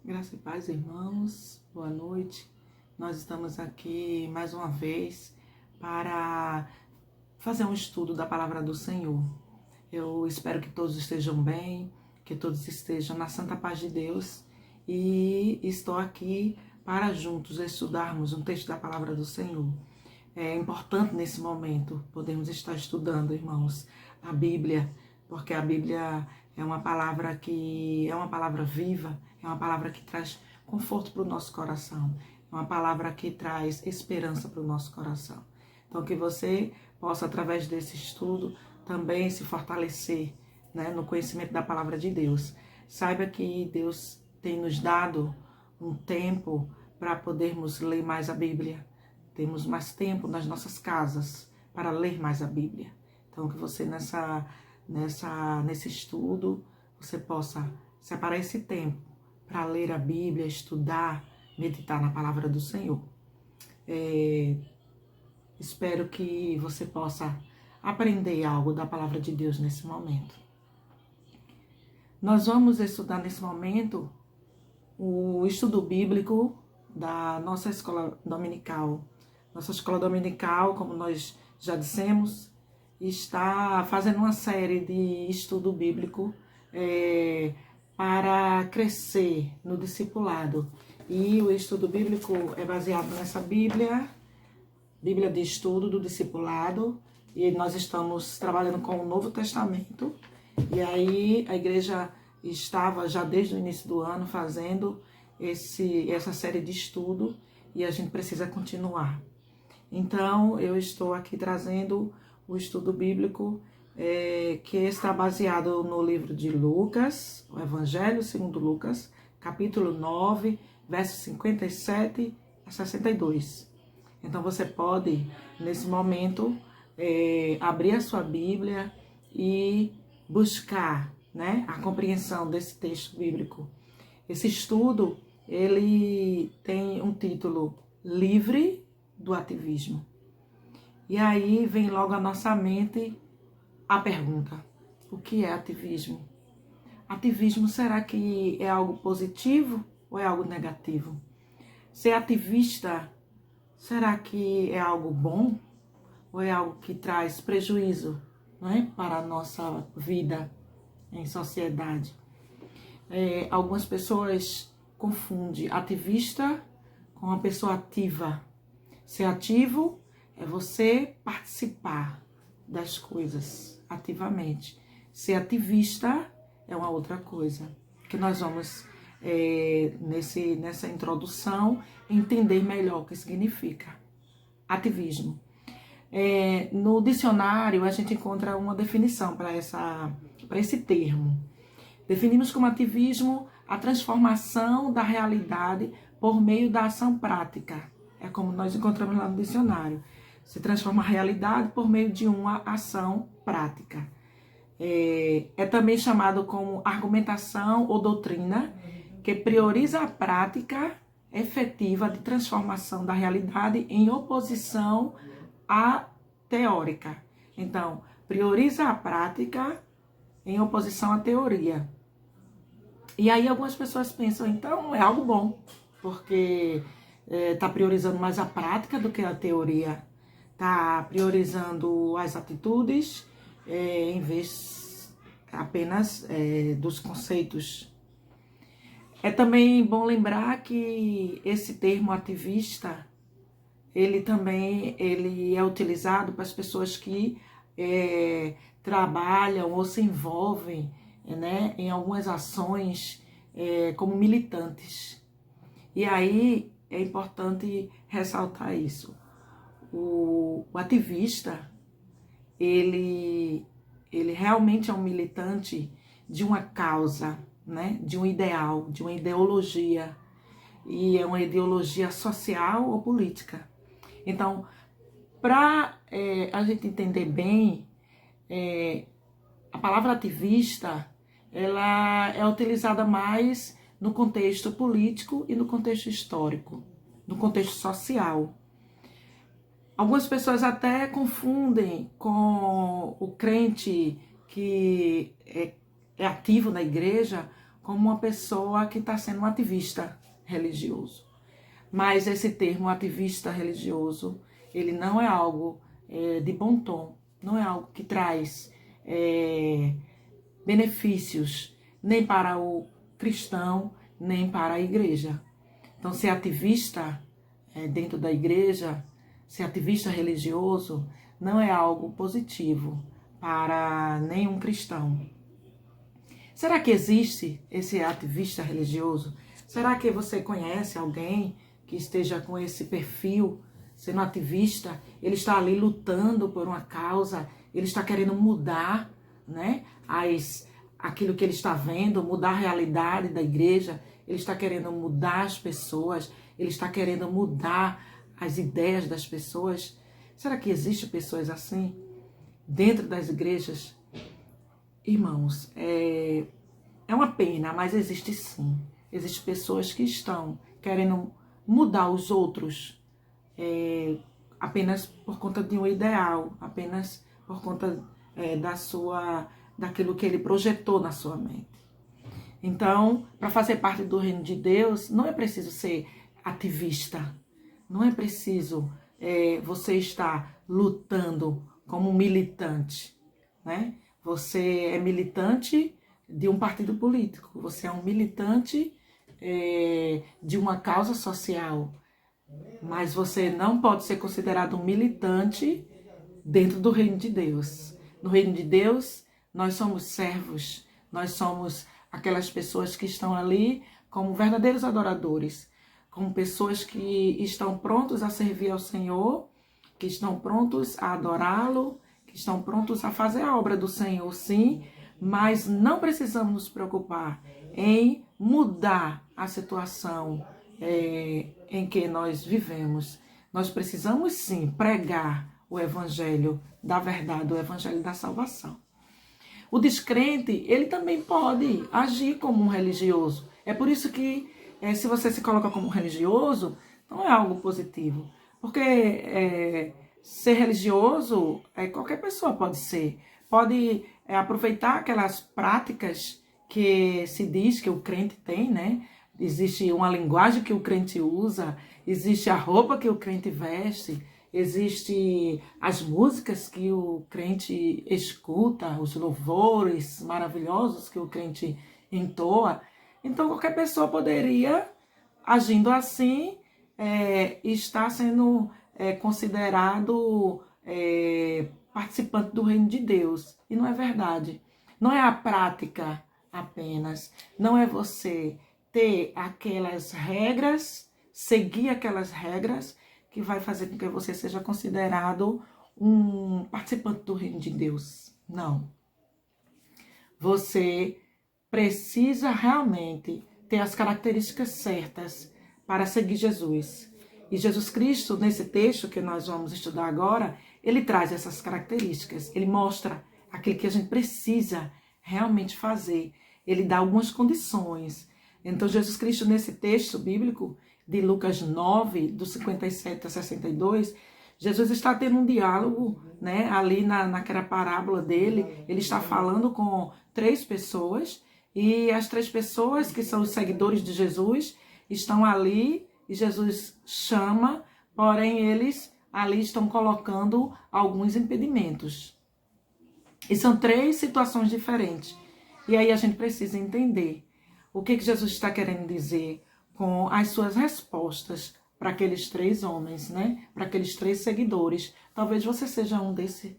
Graça e paz, irmãos. Boa noite. Nós estamos aqui mais uma vez para fazer um estudo da palavra do Senhor. Eu espero que todos estejam bem, que todos estejam na santa paz de Deus e estou aqui para juntos estudarmos um texto da palavra do Senhor. É importante nesse momento podermos estar estudando, irmãos, a Bíblia, porque a Bíblia é uma palavra viva, é uma palavra que traz conforto para o nosso coração, é uma palavra que traz esperança para o nosso coração. Então, que você possa, através desse estudo, também se fortalecer, né, no conhecimento da palavra de Deus. Saiba que Deus tem nos dado um tempo para podermos ler mais a Bíblia. Temos mais tempo nas nossas casas para ler mais a Bíblia. Então, que você nesse estudo, você possa separar esse tempo para ler a Bíblia, estudar, meditar na palavra do Senhor. Espero que você possa aprender algo da palavra de Deus nesse momento. Nós vamos estudar nesse momento o estudo bíblico da nossa escola dominical. Nossa escola dominical, como nós já dissemos, está fazendo uma série de estudo bíblico para crescer no discipulado. E o estudo bíblico é baseado nessa Bíblia de estudo do discipulado, e nós estamos trabalhando com o Novo Testamento. E aí a igreja estava já desde o início do ano fazendo essa série de estudo e a gente precisa continuar. Então eu estou aqui trazendo o estudo bíblico que está baseado no livro de Lucas, o Evangelho segundo Lucas, capítulo 9, versos 57 a 62. Então você pode, nesse momento, abrir a sua Bíblia e buscar, né, a compreensão desse texto bíblico. Esse estudo, ele tem um título: Livre do Ativismo. E aí vem logo à nossa mente a pergunta: o que é ativismo? Ativismo, será que é algo positivo ou é algo negativo? Ser ativista, será que é algo bom ou é algo que traz prejuízo, né, para a nossa vida em sociedade? Algumas pessoas confundem ativista com uma pessoa ativa. Ser ativo é você participar das coisas ativamente. Ser ativista é uma outra coisa, que nós vamos, nessa introdução, entender melhor o que significa ativismo. No dicionário, a gente encontra uma definição para esse termo. Definimos como ativismo a transformação da realidade por meio da ação prática. É como nós encontramos lá no dicionário. Se transforma a realidade por meio de uma ação prática. É também chamado como argumentação ou doutrina, que prioriza a prática efetiva de transformação da realidade em oposição à teórica. Então, prioriza a prática em oposição à teoria. E aí algumas pessoas pensam, então é algo bom, porque está priorizando mais a prática do que a teoria, está priorizando as atitudes em vez apenas dos conceitos. É também bom lembrar que esse termo ativista, ele é utilizado para as pessoas que trabalham ou se envolvem, né, em algumas ações como militantes. E aí é importante ressaltar isso. O ativista, ele realmente é um militante de uma causa, né, de um ideal, de uma ideologia, e é uma ideologia social ou política. Então, para a gente entender bem, a palavra ativista, ela é utilizada mais no contexto político e no contexto histórico, no contexto social. Algumas pessoas até confundem com o crente que é ativo na igreja como uma pessoa que está sendo um ativista religioso. Mas esse termo ativista religioso, ele não é algo de bom tom, não é algo que traz benefícios nem para o cristão, nem para a igreja. Então, ser ativista dentro da igreja, ser ativista religioso, não é algo positivo para nenhum cristão. Será que existe esse ativista religioso? Será que você conhece alguém que esteja com esse perfil, sendo ativista? Ele está ali lutando por uma causa, ele está querendo mudar, né, aquilo que ele está vendo, mudar a realidade da igreja, ele está querendo mudar as pessoas, ele está querendo mudar as ideias das pessoas. Será que existem pessoas assim dentro das igrejas? Irmãos, é uma pena, mas existe sim. Existem pessoas que estão querendo mudar os outros apenas por conta de um ideal, apenas por conta daquilo que ele projetou na sua mente. Então, para fazer parte do reino de Deus, não é preciso ser ativista, não é preciso você estar lutando como um militante, né? Você é militante de um partido político, você é um militante de uma causa social, mas você não pode ser considerado um militante dentro do reino de Deus. No reino de Deus, nós somos servos, nós somos aquelas pessoas que estão ali como verdadeiros adoradores, como pessoas que estão prontos a servir ao Senhor, que estão prontos a adorá-lo, que estão prontos a fazer a obra do Senhor, sim, mas não precisamos nos preocupar em mudar a situação em que nós vivemos. Nós precisamos, sim, pregar o evangelho da verdade, o evangelho da salvação. O descrente, ele também pode agir como um religioso. É por isso que, se você se coloca como religioso, não é algo positivo. Porque ser religioso, qualquer pessoa pode ser. Pode aproveitar aquelas práticas que se diz que o crente tem, né? Existe uma linguagem que o crente usa, existe a roupa que o crente veste, existe as músicas que o crente escuta, os louvores maravilhosos que o crente entoa. Então, qualquer pessoa poderia, agindo assim, estar sendo considerado participante do reino de Deus. E não é verdade. Não é a prática apenas. Não é você ter aquelas regras, seguir aquelas regras, que vai fazer com que você seja considerado um participante do reino de Deus. Não. Você precisa realmente ter as características certas para seguir Jesus. E Jesus Cristo, nesse texto que nós vamos estudar agora, ele traz essas características. Ele mostra aquilo que a gente precisa realmente fazer. Ele dá algumas condições. Então, Jesus Cristo, nesse texto bíblico, de Lucas 9, do 57 a 62, Jesus está tendo um diálogo, né, ali naquela parábola dele. Ele está falando com 3 pessoas, e as 3 pessoas que são os seguidores de Jesus estão ali, e Jesus chama, porém eles ali estão colocando alguns impedimentos. E são 3 situações diferentes. E aí a gente precisa entender o que Jesus está querendo dizer com as suas respostas para aqueles 3 homens, né? Para aqueles 3 seguidores. Talvez você seja um desse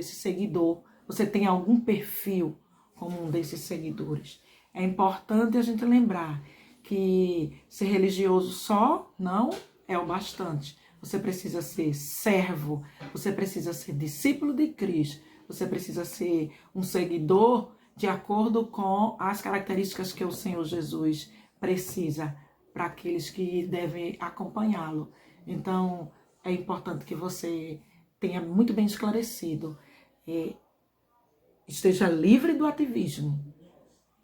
seguidor. Você tenha algum perfil como um desses seguidores. É importante a gente lembrar que ser religioso só não é o bastante. Você precisa ser servo, você precisa ser discípulo de Cristo, você precisa ser um seguidor de acordo com as características que o Senhor Jesus precisa para aqueles que devem acompanhá-lo. Então, é importante que você tenha muito bem esclarecido, esteja livre do ativismo.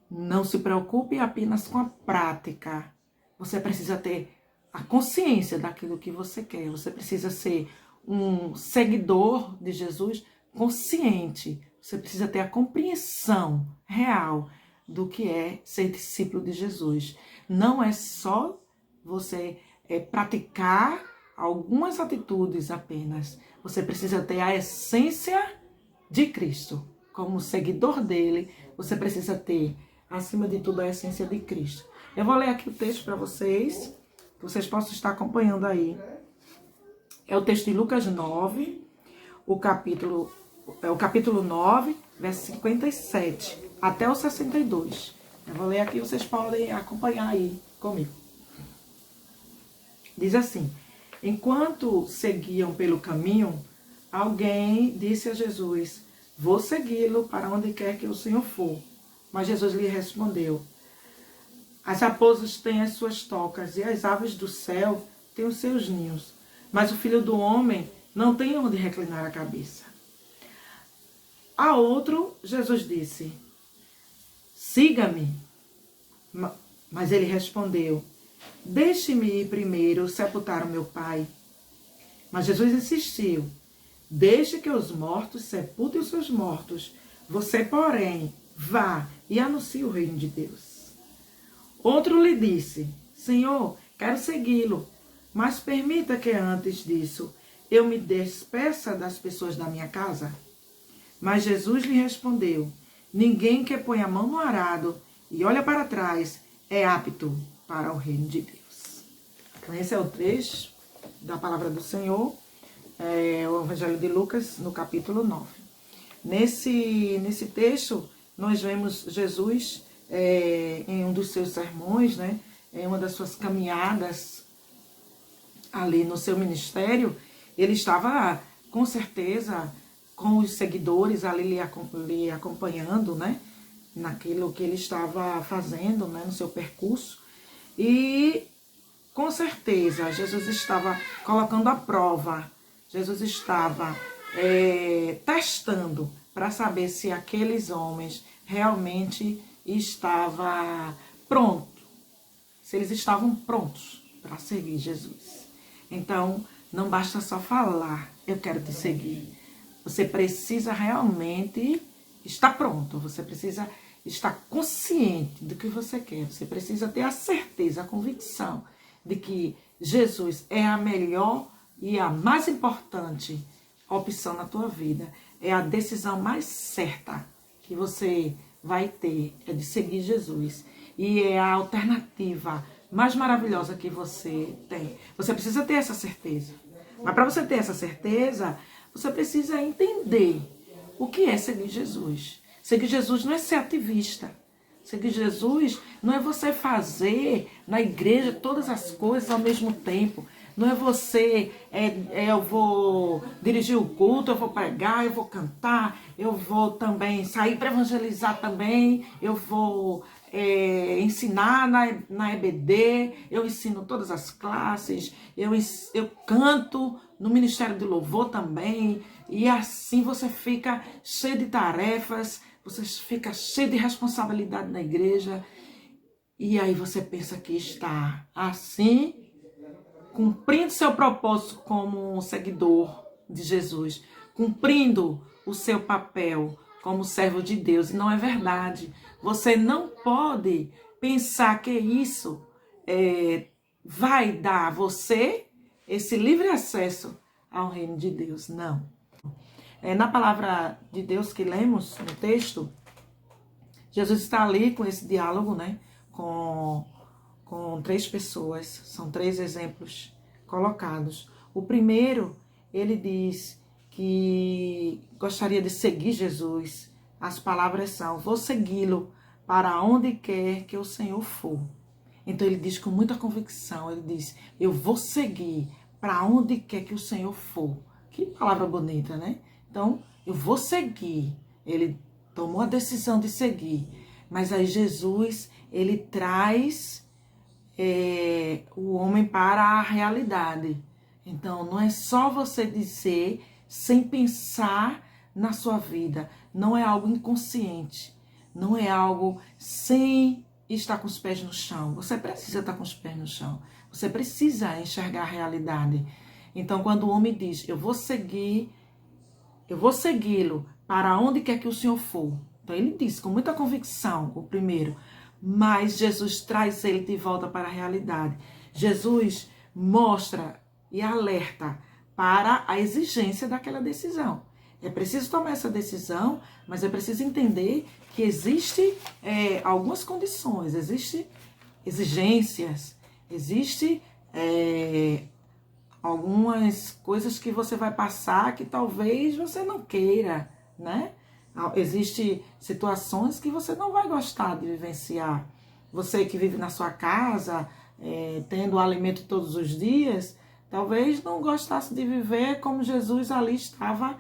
Não se preocupe apenas com a prática. Você precisa ter a consciência daquilo que você quer. Você precisa ser um seguidor de Jesus consciente. Você precisa ter a compreensão real do que é ser discípulo de Jesus. Não é só você praticar algumas atitudes apenas. Você precisa ter a essência de Cristo. Como seguidor dele, você precisa ter, acima de tudo, a essência de Cristo. Eu vou ler aqui o texto para vocês, que vocês possam estar acompanhando aí. É o texto de Lucas 9, o capítulo 9, verso 57, até o 62. Eu vou ler aqui, vocês podem acompanhar aí comigo. Diz assim: enquanto seguiam pelo caminho, alguém disse a Jesus: vou segui-lo para onde quer que o Senhor for. Mas Jesus lhe respondeu: as raposas têm as suas tocas e as aves do céu têm os seus ninhos, mas o Filho do Homem não tem onde reclinar a cabeça. A outro, Jesus disse: siga-me. Mas ele respondeu: deixe-me ir primeiro sepultar o meu pai. Mas Jesus insistiu: deixe que os mortos sepultem os seus mortos. Você, porém, vá e anuncie o reino de Deus. Outro lhe disse: Senhor, quero segui-lo, mas permita que antes disso eu me despeça das pessoas da minha casa. Mas Jesus lhe respondeu: ninguém que põe a mão no arado e olha para trás é apto para o reino de Deus. Então, esse é o trecho da palavra do Senhor, o Evangelho de Lucas, no capítulo 9. Nesse texto, nós vemos Jesus em um dos seus sermões, né, em uma das suas caminhadas ali no seu ministério. Ele estava, com certeza, com os seguidores ali lhe acompanhando, né, naquilo que ele estava fazendo, né, no seu percurso. E, com certeza, Jesus estava colocando à prova, Jesus estava testando para saber se aqueles homens realmente estavam prontos, se eles estavam prontos para seguir Jesus. Então, não basta só falar, eu quero te seguir. Você precisa realmente estar pronto, você precisa estar consciente do que você quer, você precisa ter a certeza, a convicção de que Jesus é a melhor e a mais importante opção na tua vida. É a decisão mais certa que você vai ter, é de seguir Jesus. E é a alternativa mais maravilhosa que você tem. Você precisa ter essa certeza. Mas para você ter essa certeza, você precisa entender o que é seguir Jesus. Seguir Jesus não é ser ativista. Seguir Jesus não é você fazer na igreja todas as coisas ao mesmo tempo. Não é você, eu vou dirigir o culto, eu vou pregar, eu vou cantar, eu vou também sair para evangelizar também, eu vou ensinar na EBD, eu ensino todas as classes, eu canto no Ministério do Louvor também, e assim você fica cheio de tarefas, você fica cheio de responsabilidade na igreja, e aí você pensa que está assim, cumprindo seu propósito como um seguidor de Jesus, cumprindo o seu papel como servo de Deus. E não é verdade. Você não pode pensar que isso vai dar a você esse livre acesso ao reino de Deus. Não. Na palavra de Deus que lemos no texto, Jesus está ali com esse diálogo, né, com 3 pessoas. São 3 exemplos colocados. O primeiro, ele diz que gostaria de seguir Jesus. As palavras são: vou segui-lo para onde quer que o Senhor for. Então ele diz com muita convicção, ele diz: eu vou seguir para onde quer que o Senhor for. Que palavra bonita, né? Então, eu vou seguir. Ele tomou a decisão de seguir. Mas aí Jesus, ele traz o homem para a realidade. Então, não é só você dizer sem pensar na sua vida. Não é algo inconsciente. Não é algo sem estar com os pés no chão. Você precisa estar com os pés no chão. Você precisa enxergar a realidade. Então, quando o homem diz: eu vou segui-lo para onde quer que o Senhor for. Então ele diz com muita convicção, o primeiro, mas Jesus traz ele de volta para a realidade. Jesus mostra e alerta para a exigência daquela decisão. É preciso tomar essa decisão, mas é preciso entender que existe algumas condições, existem exigências, existe algumas coisas que você vai passar que talvez você não queira, né? Existem situações que você não vai gostar de vivenciar. Você que vive na sua casa, tendo alimento todos os dias, talvez não gostasse de viver como Jesus ali estava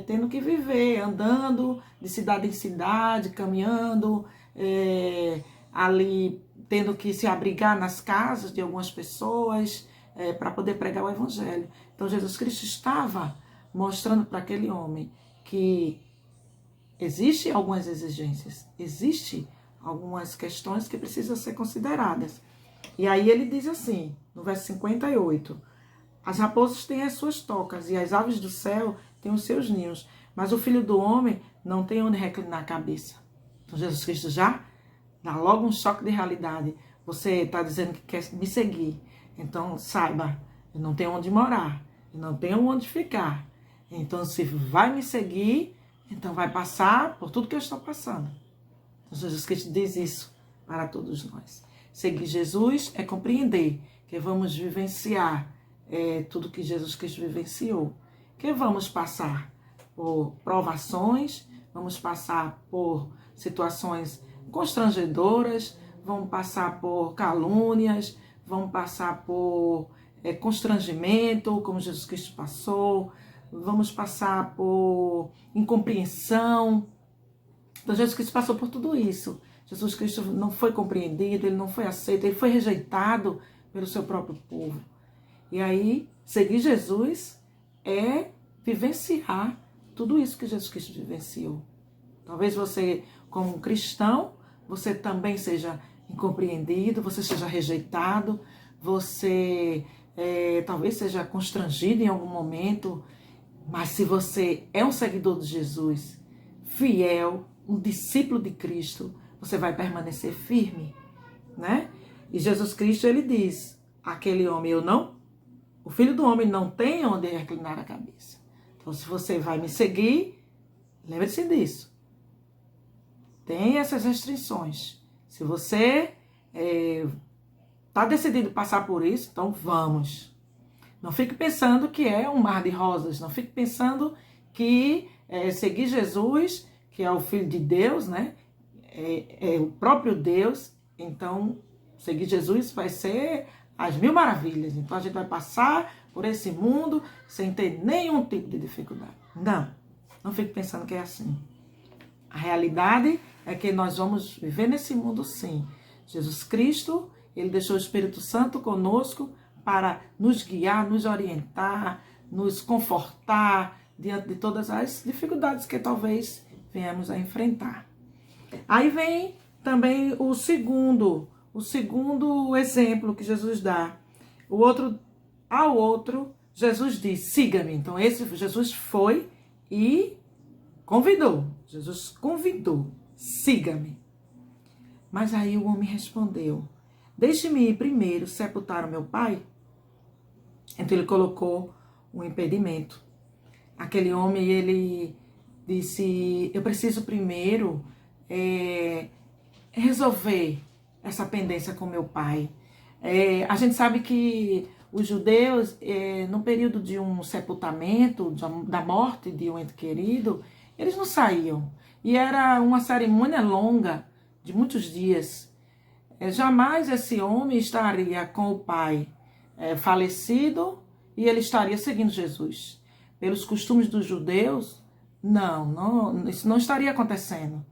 tendo que viver, andando de cidade em cidade, caminhando, ali tendo que se abrigar nas casas de algumas pessoas para poder pregar o evangelho. Então Jesus Cristo estava mostrando para aquele homem que existem algumas exigências, existem algumas questões que precisam ser consideradas. E aí ele diz assim, no verso 58, as raposas têm as suas tocas e as aves do céu têm os seus ninhos, mas o filho do homem não tem onde reclinar a cabeça. Então Jesus Cristo já dá logo um choque de realidade. Você está dizendo que quer me seguir, então saiba, eu não tenho onde morar, eu não tenho onde ficar. Então se vai me seguir, então vai passar por tudo que eu estou passando. Então Jesus Cristo diz isso para todos nós. Seguir Jesus é compreender que vamos vivenciar tudo que Jesus Cristo vivenciou. Que vamos passar por provações, vamos passar por situações constrangedoras, vamos passar por calúnias, vamos passar por constrangimento, como Jesus Cristo passou, vamos passar por incompreensão. Então Jesus Cristo passou por tudo isso. Jesus Cristo não foi compreendido, ele não foi aceito, ele foi rejeitado pelo seu próprio povo. E aí, seguir Jesus é vivenciar tudo isso que Jesus Cristo vivenciou. Talvez você, como cristão, você também seja incompreendido, você seja rejeitado, você talvez seja constrangido em algum momento, mas se você é um seguidor de Jesus, fiel, um discípulo de Cristo, você vai permanecer firme, né? E Jesus Cristo, ele diz, aquele homem, o filho do homem não tem onde reclinar a cabeça. Então, se você vai me seguir, lembre-se disso. Tem essas restrições. Se você está decidido passar por isso, então vamos. Não fique pensando que é um mar de rosas. Não fique pensando que seguir Jesus, que é o Filho de Deus, né? É o próprio Deus. Então, seguir Jesus vai ser as mil maravilhas. Então, a gente vai passar por esse mundo sem ter nenhum tipo de dificuldade. Não fique pensando que é assim. A realidade é que nós vamos viver nesse mundo sim. Jesus Cristo, ele deixou o Espírito Santo conosco para nos guiar, nos orientar, nos confortar diante de todas as dificuldades que talvez venhamos a enfrentar. Aí vem também o segundo exemplo que Jesus dá. Ao outro, Jesus diz, siga-me. Então, Jesus foi e convidou. Jesus convidou, siga-me. Mas aí o homem respondeu, deixe-me ir primeiro sepultar o meu pai. Então, ele colocou um impedimento. Aquele homem, ele disse, eu preciso primeiro resolver essa pendência com meu pai. A gente sabe que os judeus, no período de um sepultamento, da morte de um ente querido, eles não saíam. E era uma cerimônia longa, de muitos dias. Jamais esse homem estaria com o pai falecido e ele estaria seguindo Jesus. Pelos costumes dos judeus, não, isso não estaria acontecendo.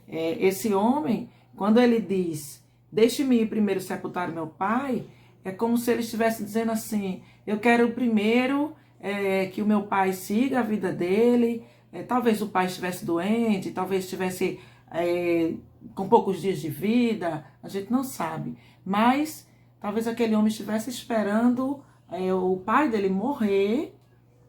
Esse homem, quando ele diz, deixe-me ir primeiro sepultar meu pai, é como se ele estivesse dizendo assim, eu quero primeiro que o meu pai siga a vida dele, talvez o pai estivesse doente, talvez estivesse com poucos dias de vida, a gente não sabe. Mas talvez aquele homem estivesse esperando o pai dele morrer,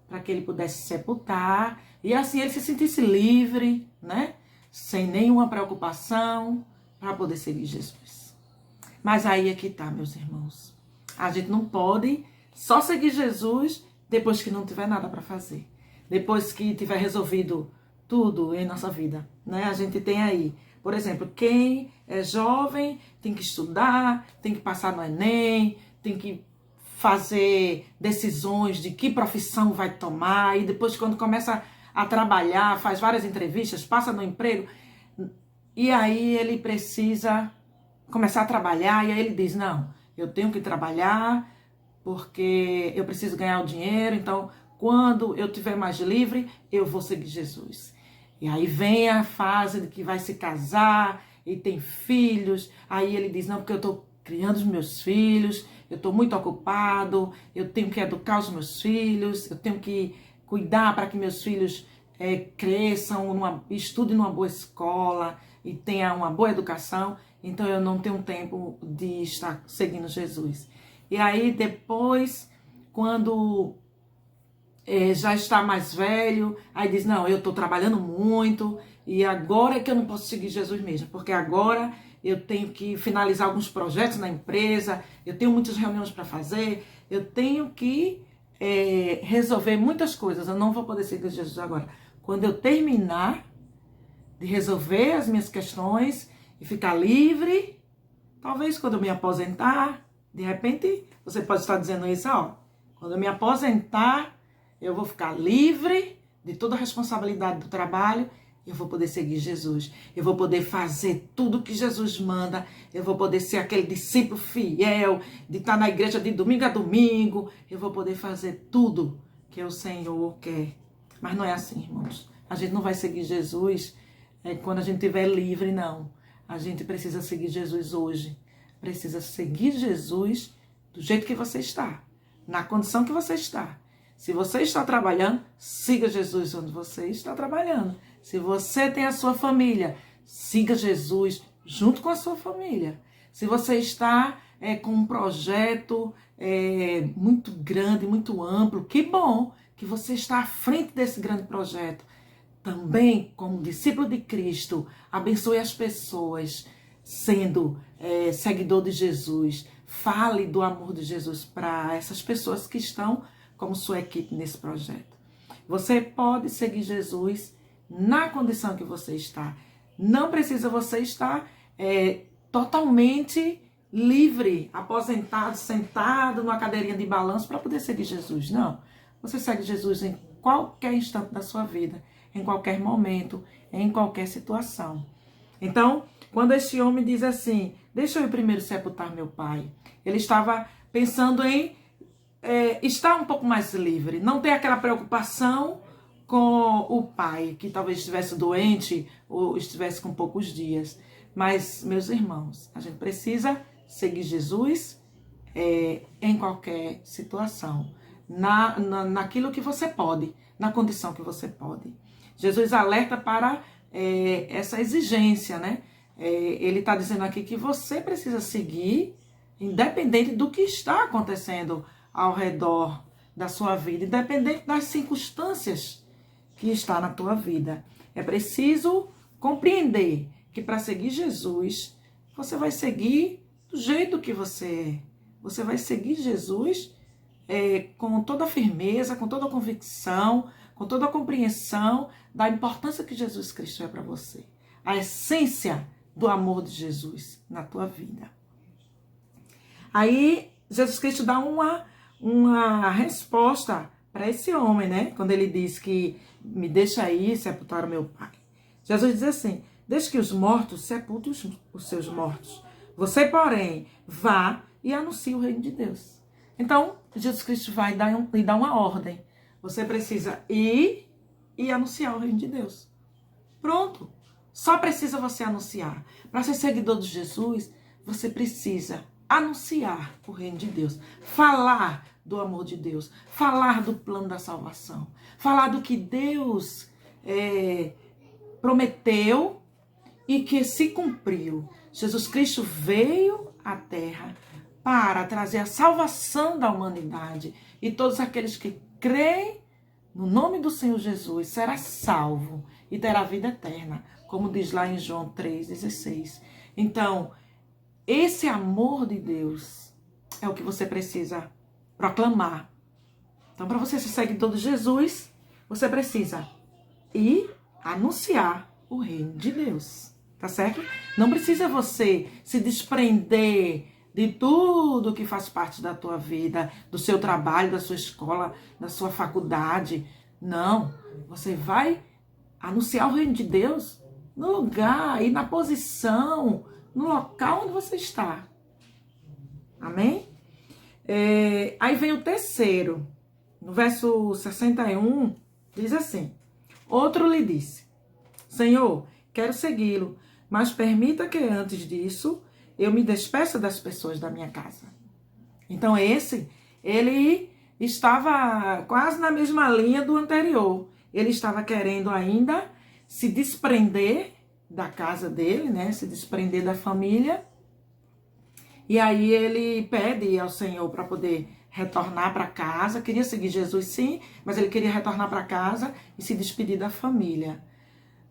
para que ele pudesse sepultar, e assim ele se sentisse livre, né? sem nenhuma preocupação, para poder seguir Jesus. Mas aí é que tá, meus irmãos. A gente não pode só seguir Jesus depois que não tiver nada para fazer. Depois que tiver resolvido tudo em nossa vida, né? A gente tem aí, por exemplo, quem é jovem tem que estudar, tem que passar no Enem, tem que fazer decisões de que profissão vai tomar, e depois quando começa a trabalhar, faz várias entrevistas, passa no emprego, e aí ele precisa começar a trabalhar, e aí ele diz, não, eu tenho que trabalhar porque eu preciso ganhar o dinheiro, então quando eu tiver mais livre, eu vou seguir Jesus. E aí vem a fase de que vai se casar e tem filhos, aí ele diz, não, porque eu estou criando os meus filhos, eu estou muito ocupado, eu tenho que educar os meus filhos, eu tenho que cuidar para que meus filhos cresçam, estudem numa boa escola e tenham uma boa educação, então eu não tenho tempo de estar seguindo Jesus. E aí depois, quando já está mais velho, aí diz, não, eu estou trabalhando muito e agora é que eu não posso seguir Jesus mesmo, porque agora eu tenho que finalizar alguns projetos na empresa, eu tenho muitas reuniões para fazer, eu tenho que resolver muitas coisas, eu não vou poder seguir Jesus agora. Quando eu terminar de resolver as minhas questões e ficar livre, talvez quando eu me aposentar, de repente, você pode estar dizendo isso, ó, quando eu me aposentar, eu vou ficar livre de toda a responsabilidade do trabalho, eu vou poder seguir Jesus, eu vou poder fazer tudo que Jesus manda, eu vou poder ser aquele discípulo fiel, de estar na igreja de domingo a domingo, eu vou poder fazer tudo que o Senhor quer. Mas não é assim, irmãos. A gente não vai seguir Jesus quando a gente estiver livre, não. A gente precisa seguir Jesus hoje. Precisa seguir Jesus do jeito que você está, na condição que você está. Se você está trabalhando, siga Jesus onde você está trabalhando. Se você tem a sua família, siga Jesus junto com a sua família. Se você está com um projeto muito grande, muito amplo, que bom que você está à frente desse grande projeto. Também, como discípulo de Cristo, abençoe as pessoas, sendo seguidor de Jesus. Fale do amor de Jesus para essas pessoas que estão como sua equipe nesse projeto. Você pode seguir Jesus na condição que você está. Não precisa você estar totalmente livre, aposentado, sentado numa cadeirinha de balanço para poder seguir Jesus. Não. Você segue Jesus em qualquer instante da sua vida, em qualquer momento, em qualquer situação. Então, quando esse homem diz assim, deixa eu ir primeiro sepultar meu pai, ele estava pensando em estar um pouco mais livre, não ter aquela preocupação com o pai, que talvez estivesse doente ou estivesse com poucos dias. Mas, meus irmãos, a gente precisa seguir Jesus em qualquer situação, naquilo que você pode, na condição que você pode. Jesus alerta para essa exigência, né? Ele está dizendo aqui que você precisa seguir, independente do que está acontecendo ao redor da sua vida, independente das circunstâncias que está na tua vida. É preciso compreender que para seguir Jesus, você vai seguir do jeito que você é. Você vai seguir Jesus com toda a firmeza, com toda a convicção, com toda a compreensão da importância que Jesus Cristo é para você. A essência do amor de Jesus na tua vida. Aí, Jesus Cristo dá uma resposta para esse homem, né? Quando ele diz que me deixa aí sepultar o meu pai. Jesus diz assim, deixe que os mortos sepultem os seus mortos. Você, porém, vá e anuncie o reino de Deus. Então, Jesus Cristo vai lhe dar uma ordem. Você precisa ir e anunciar o reino de Deus. Pronto. Só precisa você anunciar. Para ser seguidor de Jesus, você precisa anunciar o reino de Deus. Falar do amor de Deus. Falar do plano da salvação. Falar do que Deus prometeu e que se cumpriu. Jesus Cristo veio à terra para trazer a salvação da humanidade. E todos aqueles que creem no nome do Senhor Jesus será salvo e terá vida eterna, como diz lá em João 3,16. Então, esse amor de Deus é o que você precisa proclamar. Então, para você ser seguidor de Jesus, você precisa ir anunciar o reino de Deus, tá certo? Não precisa você se desprender de tudo que faz parte da tua vida, do seu trabalho, da sua escola, da sua faculdade. Não, você vai anunciar o reino de Deus no lugar e na posição, no local onde você está. Amém? Aí vem o terceiro, no verso 61, diz assim: outro lhe disse: Senhor, quero segui-lo, mas permita que antes disso eu me despeça das pessoas da minha casa. Então ele estava quase na mesma linha do anterior. Ele estava querendo ainda se desprender da casa dele, né? Se desprender da família. E aí ele pede ao Senhor para poder retornar para casa. Queria seguir Jesus, sim, mas ele queria retornar para casa e se despedir da família.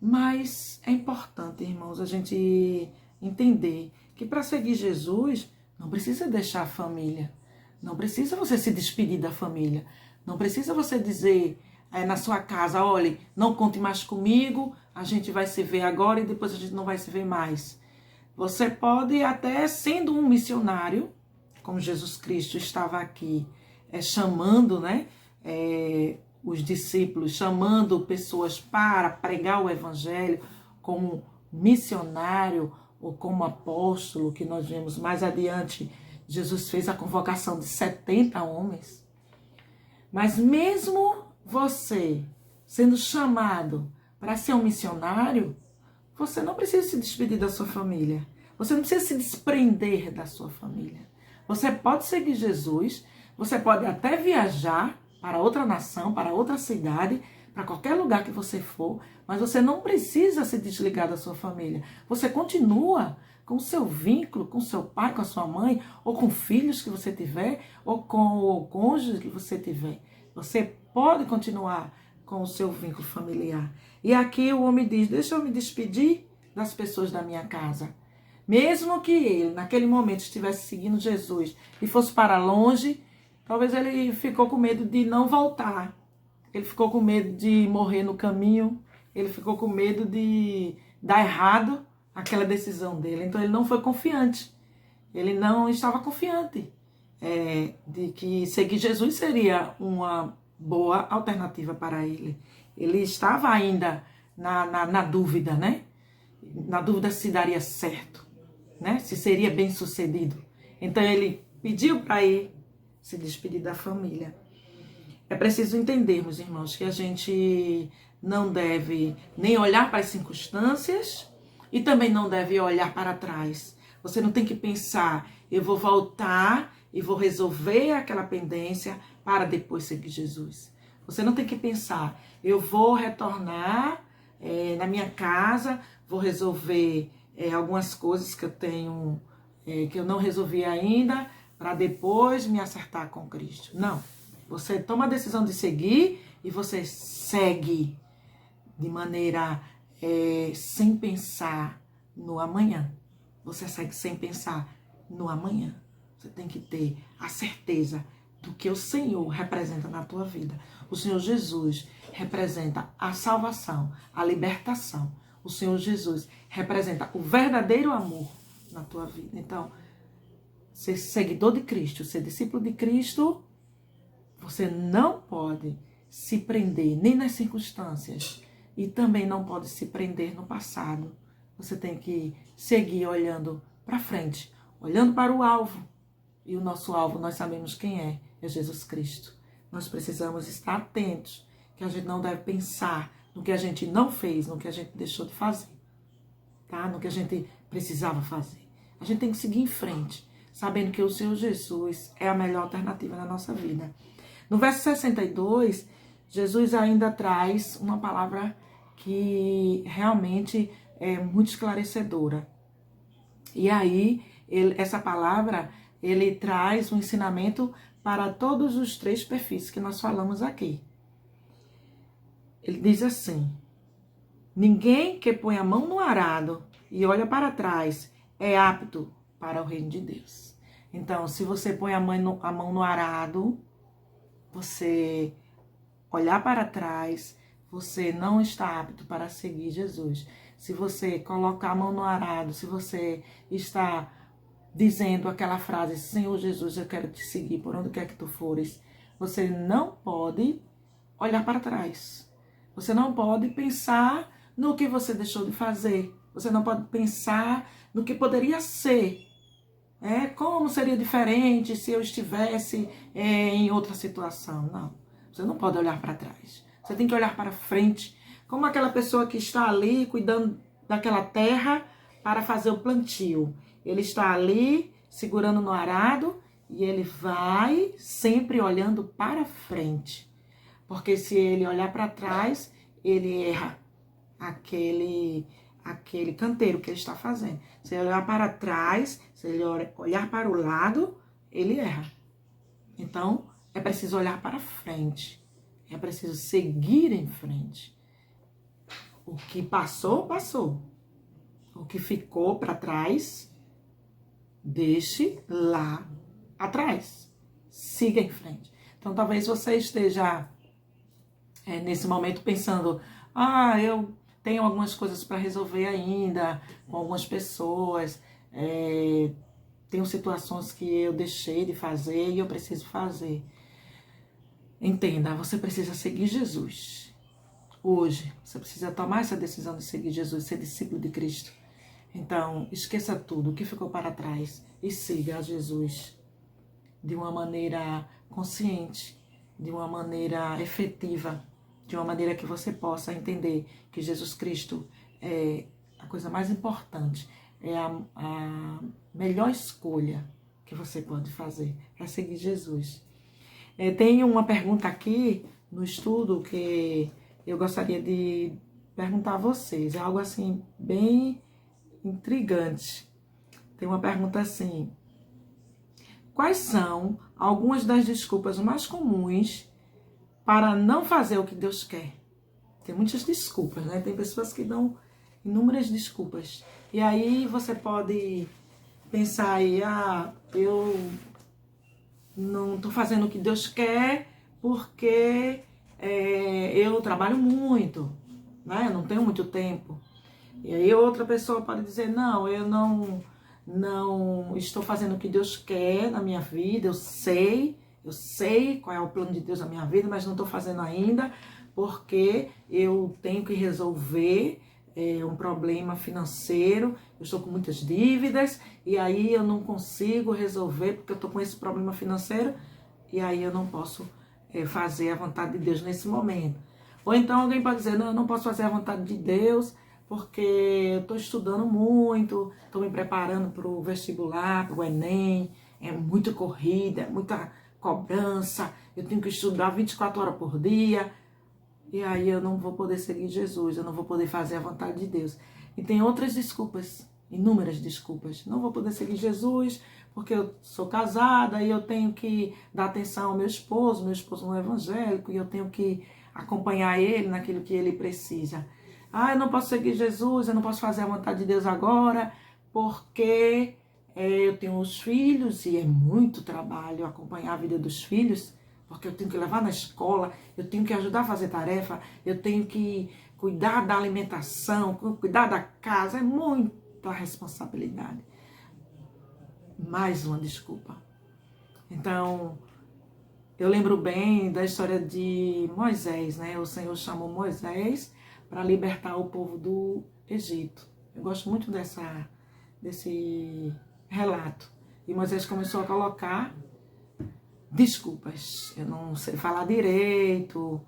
Mas é importante, irmãos, a gente entender que para seguir Jesus não precisa deixar a família. Não precisa você se despedir da família. Não precisa você dizer na sua casa: olha, não conte mais comigo, a gente vai se ver agora e depois a gente não vai se ver mais. Você pode até, sendo um missionário, como Jesus Cristo estava aqui chamando, né, os discípulos, chamando pessoas para pregar o evangelho como missionário ou como apóstolo, que nós vemos mais adiante. Jesus fez a convocação de 70 homens. Mas mesmo você sendo chamado para ser um missionário, você não precisa se despedir da sua família. Você não precisa se desprender da sua família. Você pode seguir Jesus, você pode até viajar para outra nação, para outra cidade, para qualquer lugar que você for, mas você não precisa se desligar da sua família. Você continua com o seu vínculo, com seu pai, com a sua mãe, ou com filhos que você tiver, ou com o cônjuge que você tiver. Você pode continuar com o seu vínculo familiar. E aqui o homem diz: deixa eu me despedir das pessoas da minha casa. Mesmo que ele, naquele momento, estivesse seguindo Jesus e fosse para longe, talvez ele ficou com medo de não voltar. Ele ficou com medo de morrer no caminho. Ele ficou com medo de dar errado aquela decisão dele. Então ele não foi confiante. Ele não estava confiante de que seguir Jesus seria uma boa alternativa para ele. Ele estava ainda na dúvida, né? Na dúvida se daria certo, né? Se seria bem sucedido. Então ele pediu para ir se despedir da família. É preciso entendermos, irmãos, que a gente não deve nem olhar para as circunstâncias e também não deve olhar para trás. Você não tem que pensar: eu vou voltar e vou resolver aquela pendência para depois seguir Jesus. Você não tem que pensar: eu vou retornar na minha casa, vou resolver algumas coisas que eu tenho, que eu não resolvi ainda, para depois me acertar com Cristo. Não. Você toma a decisão de seguir e você segue de maneira sem pensar no amanhã. Você segue sem pensar no amanhã. Você tem que ter a certeza do que o Senhor representa na tua vida. O Senhor Jesus representa a salvação, a libertação. O Senhor Jesus representa o verdadeiro amor na tua vida. Então, ser seguidor de Cristo, ser discípulo de Cristo, você não pode se prender nem nas circunstâncias e também não pode se prender no passado. Você tem que seguir olhando para frente, olhando para o alvo. E o nosso alvo, nós sabemos quem é Jesus Cristo. Nós precisamos estar atentos, que a gente não deve pensar no que a gente não fez, no que a gente deixou de fazer, tá? No que a gente precisava fazer. A gente tem que seguir em frente, sabendo que o Senhor Jesus é a melhor alternativa na nossa vida. No verso 62, Jesus ainda traz uma palavra que realmente é muito esclarecedora. E aí, essa palavra, ele traz um ensinamento para todos os três perfis que nós falamos aqui. Ele diz assim: Ninguém que põe a mão no arado e olha para trás é apto para o reino de Deus. Então, se você põe a mão no arado, você olhar para trás, você não está apto para seguir Jesus. Se você colocar a mão no arado, se você está dizendo aquela frase, Senhor Jesus, eu quero te seguir por onde quer que tu fores, você não pode olhar para trás. Você não pode pensar no que você deixou de fazer. Você não pode pensar no que poderia ser. Como seria diferente se eu estivesse em outra situação. Não, você não pode olhar para trás. Você tem que olhar para frente, como aquela pessoa que está ali cuidando daquela terra para fazer o plantio. Ele está ali segurando no arado e ele vai sempre olhando para frente. Porque se ele olhar para trás, ele erra aquele canteiro que ele está fazendo. Se ele olhar para trás, se ele olhar para o lado, ele erra. Então, é preciso olhar para frente. É preciso seguir em frente. O que passou, passou. O que ficou para trás, deixe lá atrás. Siga em frente. Então, talvez você esteja nesse momento pensando, eu tenho algumas coisas para resolver ainda com algumas pessoas, tenho situações que eu deixei de fazer e eu preciso fazer. Entenda, você precisa seguir Jesus. Hoje, você precisa tomar essa decisão de seguir Jesus, ser discípulo de Cristo. Então, esqueça tudo o que ficou para trás e siga a Jesus de uma maneira consciente, de uma maneira efetiva, de uma maneira que você possa entender que Jesus Cristo é a coisa mais importante, é a melhor escolha que você pode fazer, é seguir Jesus. Tem uma pergunta aqui no estudo que eu gostaria de perguntar a vocês, é algo assim bem intrigante. Tem uma pergunta assim: quais são algumas das desculpas mais comuns para não fazer o que Deus quer? Tem muitas desculpas, né? Tem pessoas que dão inúmeras desculpas. E aí você pode pensar aí, eu não estou fazendo o que Deus quer porque eu trabalho muito, né? Eu não tenho muito tempo. E aí outra pessoa pode dizer, não, eu não estou fazendo o que Deus quer na minha vida, eu sei qual é o plano de Deus na minha vida, mas não estou fazendo ainda porque eu tenho que resolver um problema financeiro, eu estou com muitas dívidas e aí eu não consigo resolver porque eu estou com esse problema financeiro e aí eu não posso fazer a vontade de Deus nesse momento. Ou então alguém pode dizer, não, eu não posso fazer a vontade de Deus porque eu estou estudando muito, estou me preparando para o vestibular, para o Enem, é muita corrida, é muita cobrança, eu tenho que estudar 24 horas por dia, e aí eu não vou poder seguir Jesus, eu não vou poder fazer a vontade de Deus. E tem outras desculpas, inúmeras desculpas. Não vou poder seguir Jesus porque eu sou casada e eu tenho que dar atenção ao meu esposo não é evangélico, e eu tenho que acompanhar ele naquilo que ele precisa. Eu não posso seguir Jesus, eu não posso fazer a vontade de Deus agora, porque eu tenho os filhos e é muito trabalho acompanhar a vida dos filhos, porque eu tenho que levar na escola, eu tenho que ajudar a fazer tarefa, eu tenho que cuidar da alimentação, cuidar da casa, é muita responsabilidade. Mais uma desculpa. Então, eu lembro bem da história de Moisés, né? O Senhor chamou Moisés para libertar o povo do Egito. Eu gosto muito desse relato. E Moisés começou a colocar desculpas. Eu não sei falar direito,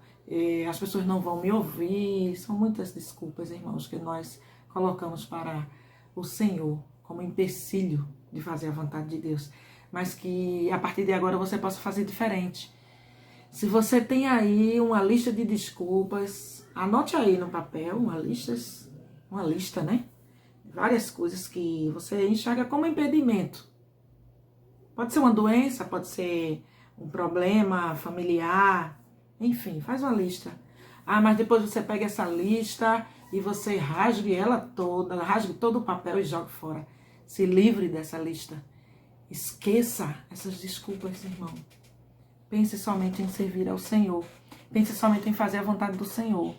as pessoas não vão me ouvir. São muitas desculpas, irmãos, que nós colocamos para o Senhor como empecilho de fazer a vontade de Deus. Mas que a partir de agora você possa fazer diferente. Se você tem aí uma lista de desculpas, anote aí no papel uma lista, né? Várias coisas que você enxerga como impedimento. Pode ser uma doença, pode ser um problema familiar, enfim, faz uma lista. Mas depois você pega essa lista e você rasgue ela toda, rasgue todo o papel e jogue fora. Se livre dessa lista. Esqueça essas desculpas, irmão. Pense somente em servir ao Senhor. Pense somente em fazer a vontade do Senhor.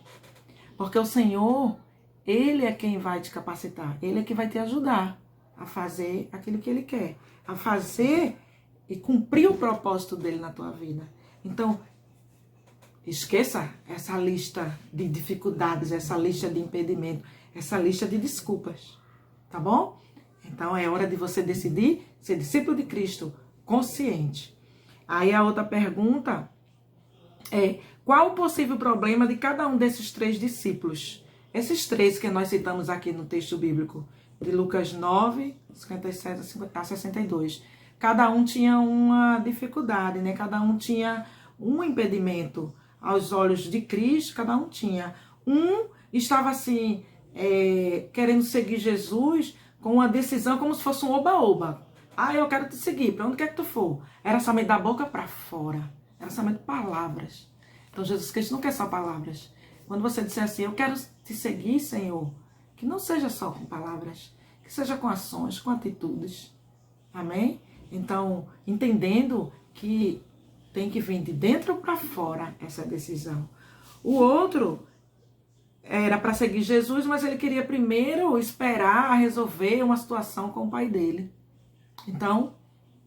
Porque o Senhor, Ele é quem vai te capacitar. Ele é que vai te ajudar a fazer aquilo que Ele quer. A fazer e cumprir o propósito dEle na tua vida. Então, esqueça essa lista de dificuldades, essa lista de impedimentos, essa lista de desculpas. Tá bom? Então, é hora de você decidir ser discípulo de Cristo, consciente. Aí a outra pergunta é: qual o possível problema de cada um desses 3 discípulos? Esses 3 que nós citamos aqui no texto bíblico, de Lucas 9, 57 a 62. Cada um tinha uma dificuldade, né? Cada um tinha um impedimento aos olhos de Cristo, cada um tinha. Um estava assim, querendo seguir Jesus com uma decisão como se fosse um oba-oba. Ah, eu quero te seguir, para onde quer que tu for? Era somente da boca para fora, era somente palavras. Então Jesus Cristo não quer só palavras. Quando você disser assim, eu quero te seguir, Senhor, que não seja só com palavras, que seja com ações, com atitudes. Amém? Então, entendendo que tem que vir de dentro para fora essa decisão. O outro era para seguir Jesus, mas ele queria primeiro esperar a resolver uma situação com o pai dele. Então,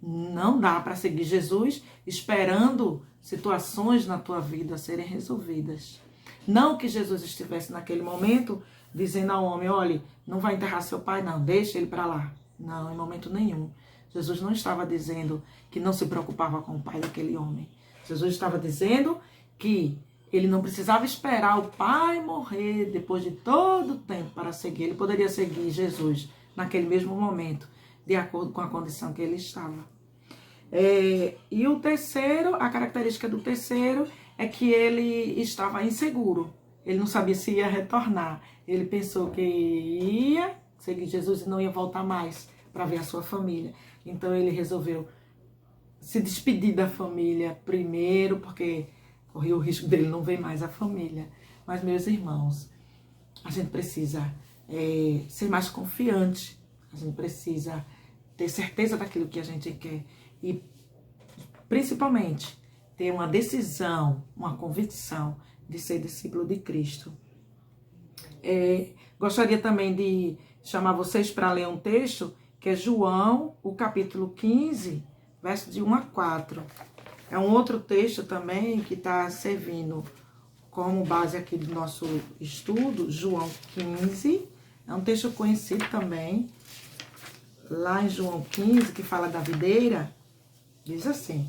não dá para seguir Jesus esperando situações na tua vida serem resolvidas. Não que Jesus estivesse naquele momento dizendo ao homem, olha, não vai enterrar seu pai, não, deixa ele para lá. Não, em momento nenhum. Jesus não estava dizendo que não se preocupava com o pai daquele homem. Jesus estava dizendo que ele não precisava esperar o pai morrer depois de todo o tempo para seguir. Ele poderia seguir Jesus naquele mesmo momento, de acordo com a condição que ele estava. E o terceiro, a característica do terceiro é que ele estava inseguro. Ele não sabia se ia retornar. Ele pensou que ia seguir Jesus e não ia voltar mais para ver a sua família. Então ele resolveu se despedir da família primeiro, porque corria o risco dele não ver mais a família. Mas, meus irmãos, a gente precisa ser mais confiante. A gente precisa ter certeza daquilo que a gente quer. E, principalmente, ter uma decisão, uma convicção de ser discípulo de Cristo. Gostaria também de chamar vocês para ler um texto, que é João, o capítulo 15, verso de 1 a 4. É um outro texto também que está servindo como base aqui do nosso estudo, João 15. É um texto conhecido também. Lá em João 15, que fala da videira, diz assim: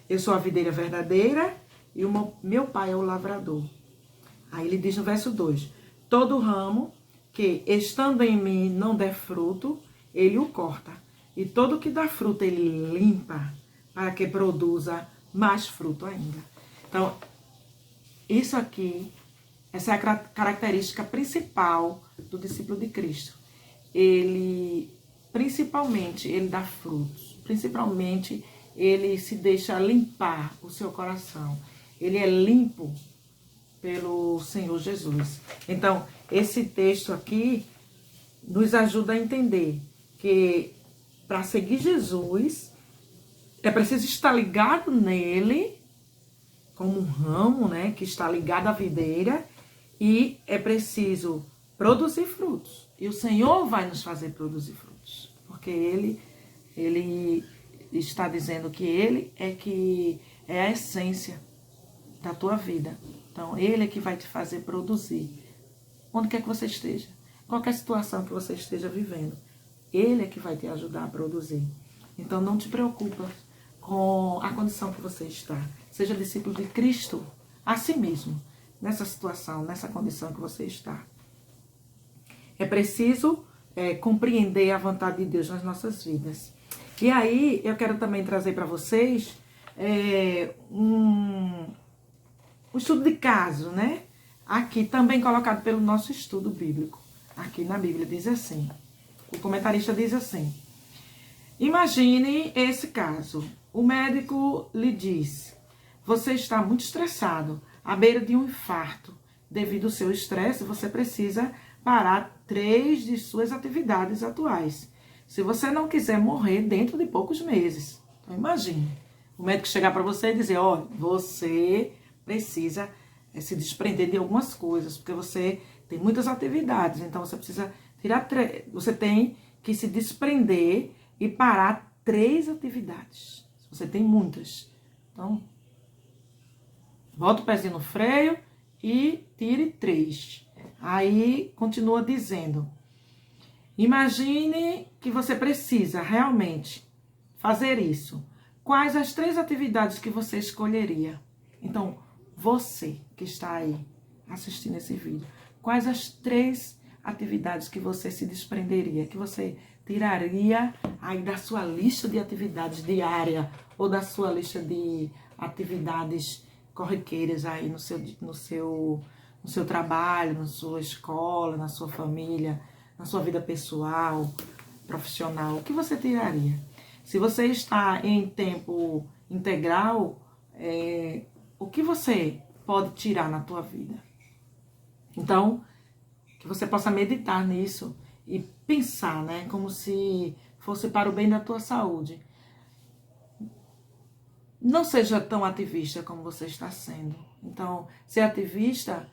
eu sou a videira verdadeira e o meu pai é o lavrador. Aí ele diz no verso 2: todo ramo que, estando em mim, não der fruto, ele o corta. E todo que dá fruto, ele limpa, para que produza mais fruto ainda. Então, isso aqui, essa é a característica principal do discípulo de Cristo. Principalmente, ele dá frutos. Principalmente, ele se deixa limpar o seu coração. Ele é limpo pelo Senhor Jesus. Então, esse texto aqui nos ajuda a entender que para seguir Jesus é preciso estar ligado nele, como um ramo, né, que está ligado à videira, e é preciso produzir frutos. E o Senhor vai nos fazer produzir frutos, porque ele está dizendo que ele é a essência da tua vida. Então, ele é que vai te fazer produzir. Onde quer que você esteja, qualquer situação que você esteja vivendo, ele é que vai te ajudar a produzir. Então, não te preocupa com a condição que você está. Seja discípulo de Cristo a si mesmo, nessa situação, nessa condição que você está. É preciso compreender a vontade de Deus nas nossas vidas. E aí, eu quero também trazer para vocês um estudo de caso, né? Aqui também colocado pelo nosso estudo bíblico. Aqui na Bíblia diz assim, o comentarista diz assim: imagine esse caso. O médico lhe diz: você está muito estressado, à beira de um infarto. devido ao seu estresse, você precisa parar 3 de suas atividades atuais. Se você não quiser morrer dentro de poucos meses. Então, imagine, o médico chegar para você e dizer, olha, você precisa se desprender de algumas coisas, porque você tem muitas atividades, então você precisa tirar, você tem que se desprender e parar 3 atividades. Você tem muitas. Então, bota o pezinho no freio e tire 3. Aí, continua dizendo, imagine que você precisa realmente fazer isso. Quais as 3 atividades que você escolheria? Então, você que está aí assistindo esse vídeo, quais as 3 atividades que você se desprenderia, que você tiraria aí da sua lista de atividades diária ou da sua lista de atividades corriqueiras aí no seu trabalho, na sua escola, na sua família, na sua vida pessoal, profissional? O que você tiraria? Se você está em tempo integral, o que você pode tirar na tua vida? Então, que você possa meditar nisso e pensar, né, como se fosse para o bem da tua saúde. Não seja tão ativista como você está sendo. Então, ser ativista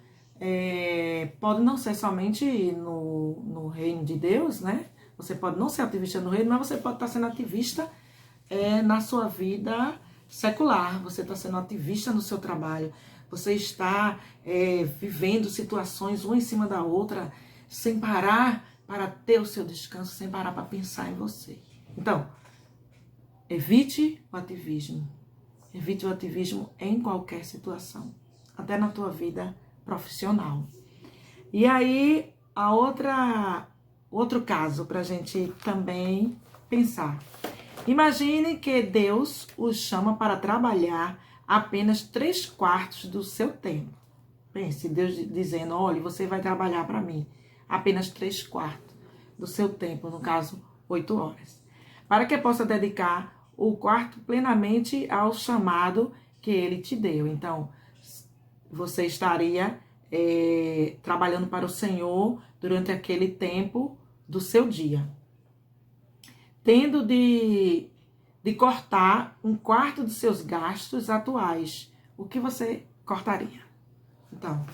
pode não ser somente no reino de Deus, né? Você pode não ser ativista no reino, mas você pode estar sendo ativista na sua vida secular. Você está sendo ativista no seu trabalho. Você está vivendo situações uma em cima da outra, sem parar para ter o seu descanso, sem parar para pensar em você. Então, evite o ativismo. Evite o ativismo em qualquer situação, até na tua vida profissional. E aí, outro caso para a gente também pensar. Imagine que Deus os chama para trabalhar apenas 3/4 do seu tempo. Pense, Deus dizendo, olha, você vai trabalhar para mim apenas 3/4 do seu tempo, no caso, 8 horas. Para que possa dedicar o quarto plenamente ao chamado que ele te deu. Então, você estaria trabalhando para o Senhor durante aquele tempo do seu dia. Tendo de cortar 1/4 dos seus gastos atuais. O que você cortaria? Então,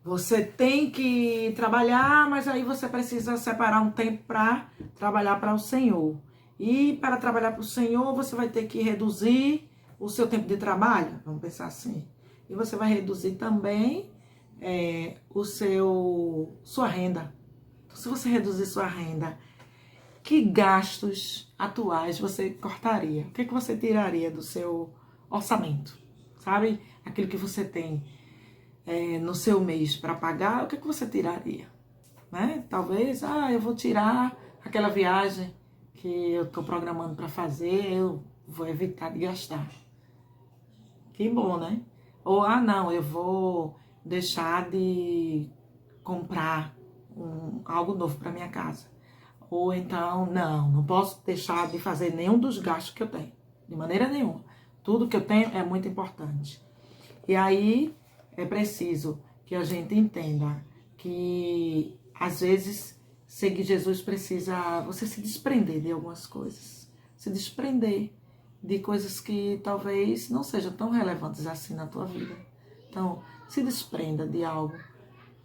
você tem que trabalhar, mas aí você precisa separar um tempo para trabalhar para o Senhor. E para trabalhar para o Senhor, você vai ter que reduzir o seu tempo de trabalho, vamos pensar assim. E você vai reduzir também sua renda. Então, se você reduzir sua renda, que gastos atuais você cortaria? O que você tiraria do seu orçamento? Sabe? Aquilo que você tem no seu mês para pagar, o que você tiraria? Né? Talvez, eu vou tirar aquela viagem que eu estou programando para fazer, eu vou evitar de gastar. Que bom, né? Ou, não, eu vou deixar de comprar algo novo para minha casa. Ou então, não posso deixar de fazer nenhum dos gastos que eu tenho. De maneira nenhuma. Tudo que eu tenho é muito importante. E aí, é preciso que a gente entenda que, às vezes, seguir Jesus precisa você se desprender de algumas coisas. Se desprender de coisas que talvez não sejam tão relevantes assim na tua vida. Então, se desprenda de algo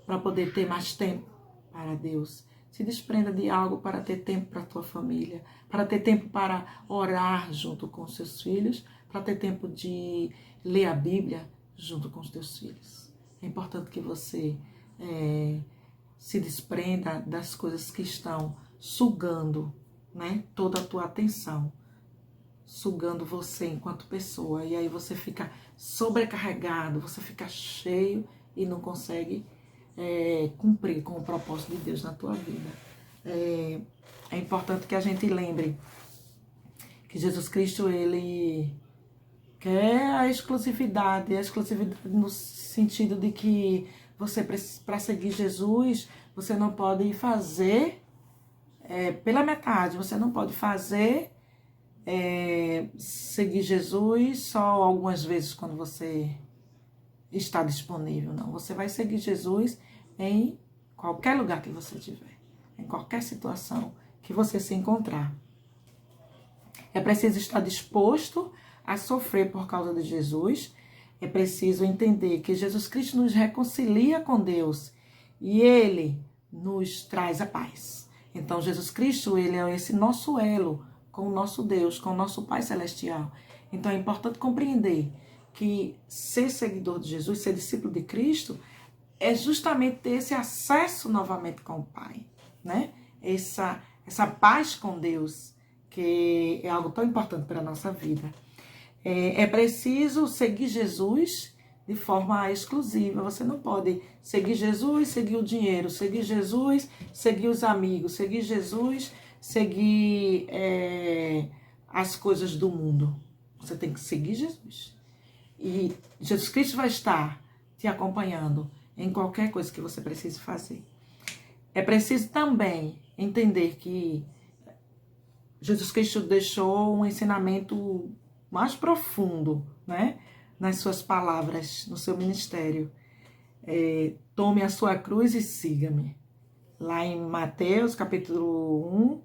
para poder ter mais tempo para Deus. Se desprenda de algo para ter tempo para a tua família, para ter tempo para orar junto com os seus filhos, para ter tempo de ler a Bíblia junto com os teus filhos. É importante que você se desprenda das coisas que estão sugando, né, toda a tua atenção, sugando você enquanto pessoa. E aí você fica sobrecarregado, você fica cheio e não consegue cumprir com o propósito de Deus na tua vida. É importante que a gente lembre que Jesus Cristo, ele quer a exclusividade no sentido de que você, para seguir Jesus, você não pode fazer pela metade, você não pode fazer seguir Jesus só algumas vezes quando você está disponível, não. Você vai seguir Jesus em qualquer lugar que você estiver, em qualquer situação que você se encontrar. É preciso estar disposto a sofrer por causa de Jesus. É preciso entender que Jesus Cristo nos reconcilia com Deus e Ele nos traz a paz. Então, Jesus Cristo, Ele é esse nosso elo com o nosso Deus, com o nosso Pai Celestial. Então, é importante compreender que ser seguidor de Jesus, ser discípulo de Cristo, é justamente ter esse acesso novamente com o Pai, né? Essa paz com Deus, que é algo tão importante para a nossa vida. É preciso seguir Jesus de forma exclusiva. Você não pode seguir Jesus, seguir o dinheiro, seguir Jesus, seguir os amigos, seguir Jesus, seguir as coisas do mundo. Você tem que seguir Jesus. E Jesus Cristo vai estar te acompanhando em qualquer coisa que você precise fazer. É preciso também entender que Jesus Cristo deixou um ensinamento mais profundo, né? Nas suas palavras, no seu ministério. Tome a sua cruz e siga-me. Lá em Mateus, capítulo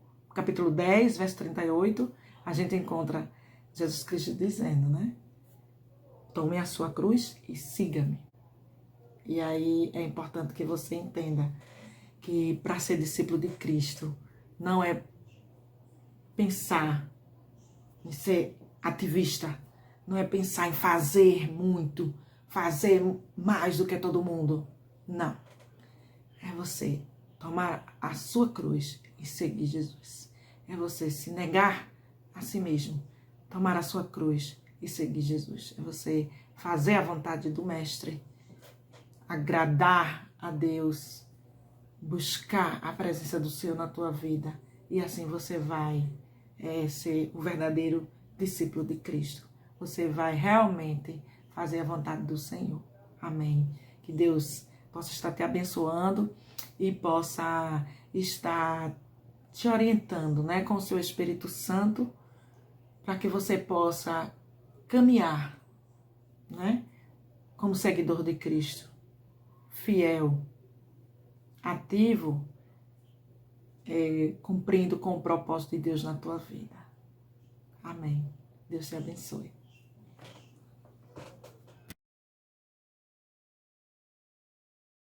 10, verso 38, a gente encontra Jesus Cristo dizendo, né? Tome a sua cruz e siga-me. E aí é importante que você entenda que para ser discípulo de Cristo não é pensar em ser ativista, não é pensar em fazer muito, fazer mais do que todo mundo. Não. É você tomar a sua cruz e seguir Jesus. É você se negar a si mesmo, tomar a sua cruz e seguir Jesus. É você fazer a vontade do Mestre, agradar a Deus, buscar a presença do Senhor na tua vida. E assim você vai ser o verdadeiro discípulo de Cristo. Você vai realmente fazer a vontade do Senhor. Amém. Que Deus possa estar te abençoando e possa estar te orientando, né, com o seu Espírito Santo, para que você possa caminhar, né, como seguidor de Cristo, fiel, ativo, cumprindo com o propósito de Deus na tua vida. Amém. Deus te abençoe.